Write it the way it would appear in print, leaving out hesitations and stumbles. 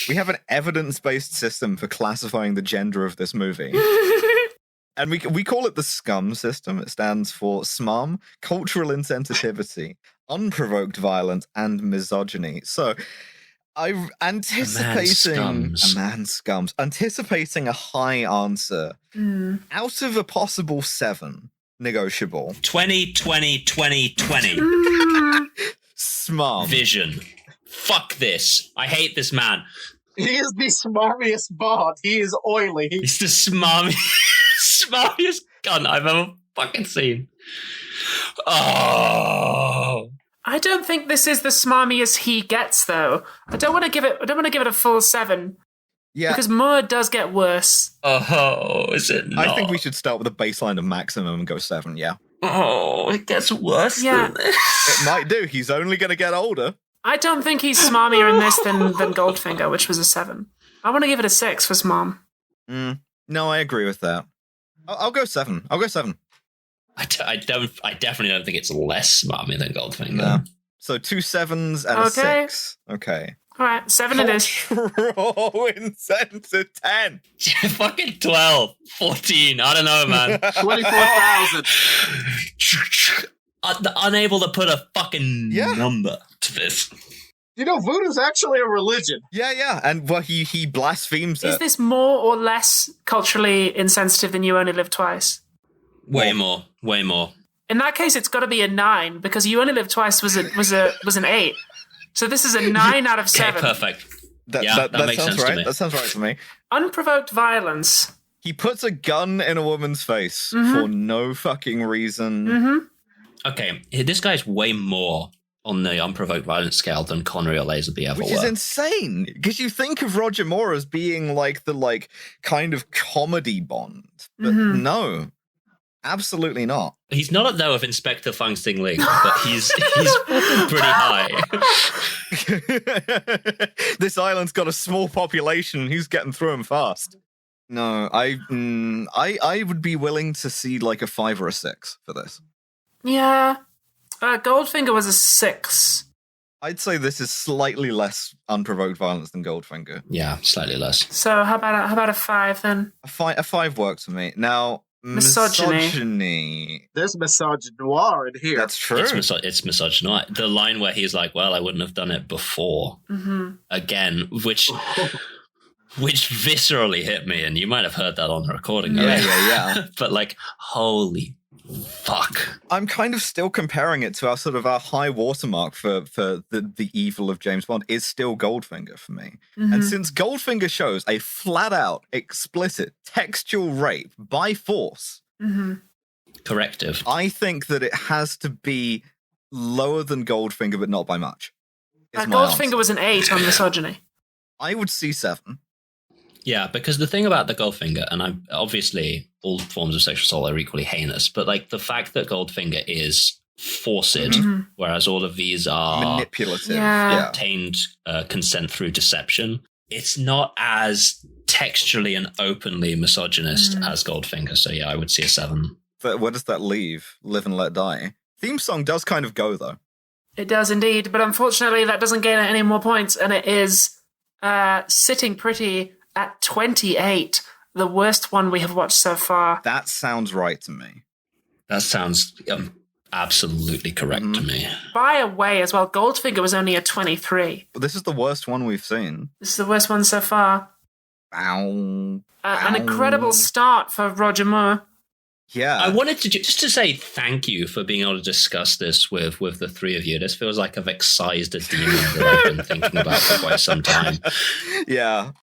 We have an evidence-based system for classifying the gender of this movie. And we call it the SCUM system. It stands for SMARM, cultural insensitivity, unprovoked violence, and misogyny. So I'm anticipating a man scums. Anticipating a high answer. Out of a possible 7, negotiable. 20. SMARM. Vision. Fuck this. I hate this man. He is the smarmiest bod. He is oily. He's the smarmiest gun I've ever fucking seen. Oh. I don't think this is the smarmiest he gets, though. I don't want to give it a full 7. Yeah. Because Moore does get worse. Oh, is it not? I think we should start with a baseline of maximum and go 7, yeah. Oh, it gets worse than this. It might do. He's only going to get older. I don't think he's smarmier in this than Goldfinger, which was a 7. I want to give it a 6 for Smarm. No, I agree with that. I'll go 7. I definitely don't think it's less smarmy than Goldfinger. No. So 2 7s and a 6. Okay. All right, 7 it is. Cultural insensitive 10. Fucking 12, 14. I don't know, man. 24,000. Unable to put a fucking number to this. You know, voodoo's actually a religion. Yeah. And he blasphemes it. Is this more or less culturally insensitive than You Only Live Twice? Way more. In that case, it's got to be a 9 because You Only Live Twice was an 8. So this is a 9 out of 7. Okay, perfect. That makes sounds sense right. to me. That sounds right to me. Unprovoked violence. He puts a gun in a woman's face for no fucking reason. Okay, this guy's way more on the unprovoked violence scale than Connery or Lazenby ever were. Which is insane, because you think of Roger Moore as being like the kind of comedy Bond, but no, absolutely not. He's not at though of Inspector Fung Sing Ling, but he's pretty high. This island's got a small population. Who's getting through them fast? No, I would be willing to see like a 5 or a 6 for this. Yeah. Goldfinger was a 6. I'd say this is slightly less unprovoked violence than Goldfinger. Yeah, slightly less. So how about a 5 then? A 5 works for me. Now, misogyny. There's misogynoir in here. That's true. It's misogynoir. The line where he's like, well, I wouldn't have done it before. Again, which viscerally hit me, and you might have heard that on the recording. Yeah. But like, holy fuck. I'm kind of still comparing it to our high watermark for the evil of James Bond is still Goldfinger for me. And since Goldfinger shows a flat out, explicit, textual rape by force, corrective, I think that it has to be lower than Goldfinger, but not by much. Goldfinger was an 8 on misogyny. I would see 7. Yeah, because the thing about the Goldfinger, and I'm obviously all forms of sexual assault are equally heinous, but like the fact that Goldfinger is forced, whereas all of these are manipulative, obtained consent through deception, it's not as textually and openly misogynist as Goldfinger. So yeah, I would see a 7. But where does that leave? Live and Let Die. Theme song does kind of go though. It does indeed, but unfortunately that doesn't gain any more points, and it is sitting pretty at 28, the worst one we have watched so far. That sounds right to me. That sounds absolutely correct to me. By a way as well, Goldfinger was only a 23. But this is the worst one we've seen. This is the worst one so far. Ow. An incredible start for Roger Moore. Yeah. I wanted to just to say thank you for being able to discuss this with the three of you. This feels like I've excised a demon that I've been thinking about for quite some time. Yeah.